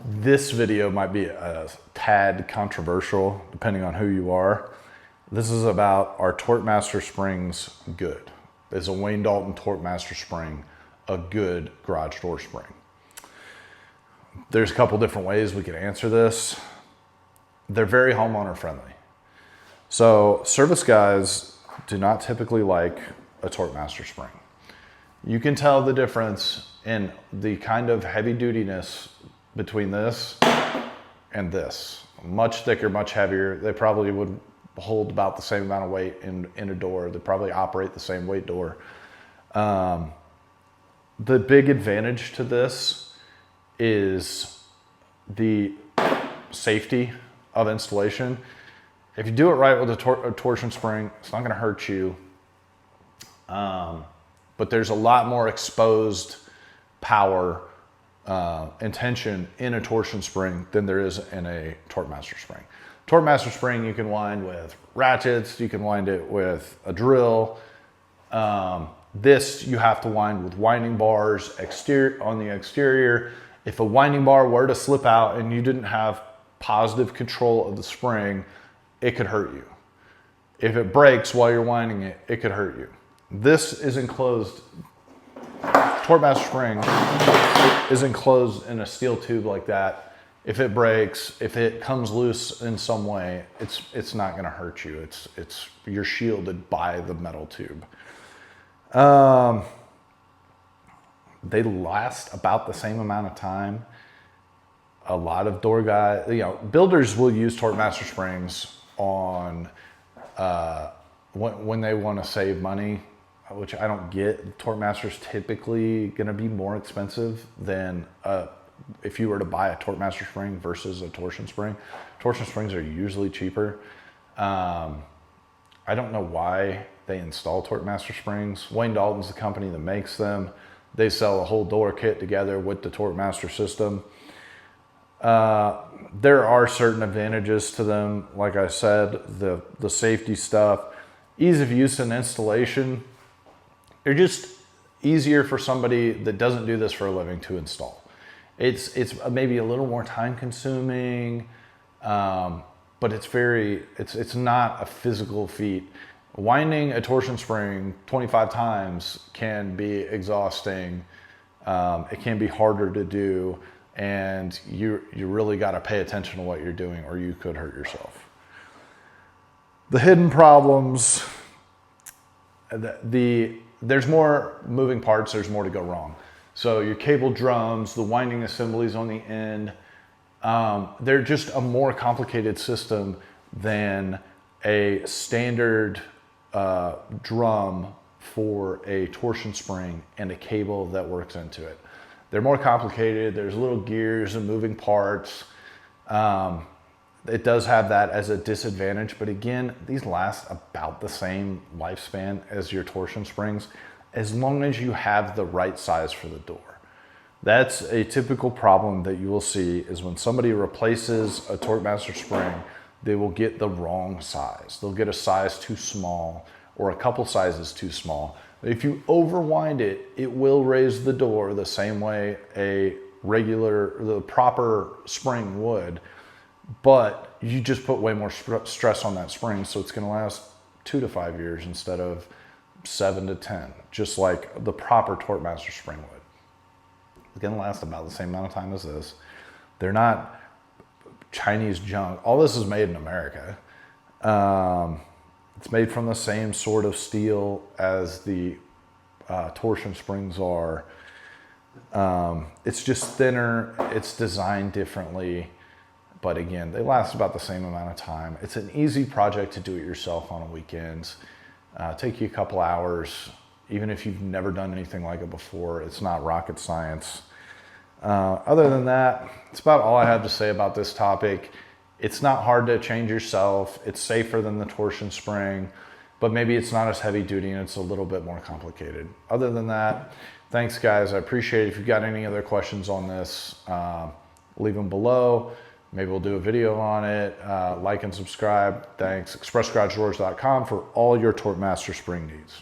This video might be a tad controversial depending on who you are. This is about our TorqueMaster springs good. Is a Wayne Dalton TorqueMaster spring a good garage door spring? There's a couple different ways we could answer this. They're very homeowner friendly. So service guys do not typically like a TorqueMaster spring. You can tell the difference in the kind of heavy dutiness between this and this. Much thicker, much heavier. They probably would hold about the same amount of weight in a door. They probably operate the same weight door. The big advantage to this is the safety of installation. If you do it right with a torsion spring, it's not going to hurt you. But there's a lot more exposed power and tension in a torsion spring than there is in a TorqueMaster spring. TorqueMaster spring you can wind with ratchets, you can wind it with a drill. This you have to wind with winding bars on the exterior. If a winding bar were to slip out and you didn't have positive control of the spring, it could hurt you. If it breaks while you're winding it, it could hurt you. This is enclosed, TorqueMaster spring is enclosed in a steel tube like that. If it breaks, if it comes loose in some way, it's not gonna hurt you. You're shielded by the metal tube. They last about the same amount of time. A lot of door guys, builders will use TorqueMaster springs on when they want to save money, which I don't get. TorqueMaster's typically going to be more expensive than if you were to buy a TorqueMaster spring versus a torsion spring. Torsion springs are usually cheaper. I don't know why they install TorqueMaster springs. Wayne Dalton's the company that makes them. They sell a whole door kit together with the TorqueMaster system. There are certain advantages to them. Like I said, the safety stuff, ease of use and installation. They're just easier for somebody that doesn't do this for a living to install. It's maybe a little more time consuming, but it's not a physical feat. Winding a torsion spring 25 times can be exhausting. It can be harder to do, and you really got to pay attention to what you're doing or you could hurt yourself. The hidden problems, there's more moving parts, there's more to go wrong. So your cable drums, the winding assemblies on the end, they're just a more complicated system than a standard drum for a torsion spring and a cable that works into it. They're more complicated. There's little gears and moving parts. It does have that as a disadvantage, but again, these last about the same lifespan as your torsion springs, as long as you have the right size for the door. That's a typical problem that you will see is when somebody replaces a TorqueMaster spring, they will get the wrong size. They'll get a size too small or a couple sizes too small. If you overwind it, it will raise the door the same way the proper spring would, but you just put way more stress on that spring, so it's gonna last 2 to 5 years instead of 7 to 10, just like the proper TorqueMaster spring would. It's gonna last about the same amount of time as this. They're not Chinese junk. All this is made in America. It's made from the same sort of steel as the torsion springs are. It's just thinner, it's designed differently, but again, they last about the same amount of time. It's an easy project to do it yourself on a weekend. Take you a couple hours, even if you've never done anything like it before. It's not rocket science. Other than that, it's about all I have to say about this topic. It's not hard to change yourself. It's safer than the torsion spring, but maybe it's not as heavy duty and it's a little bit more complicated. Other than that, thanks guys. I appreciate it. If you've got any other questions on this, leave them below. Maybe we'll do a video on it. Like and subscribe. Thanks. ExpressGarageDoors.com for all your TorqueMaster spring needs.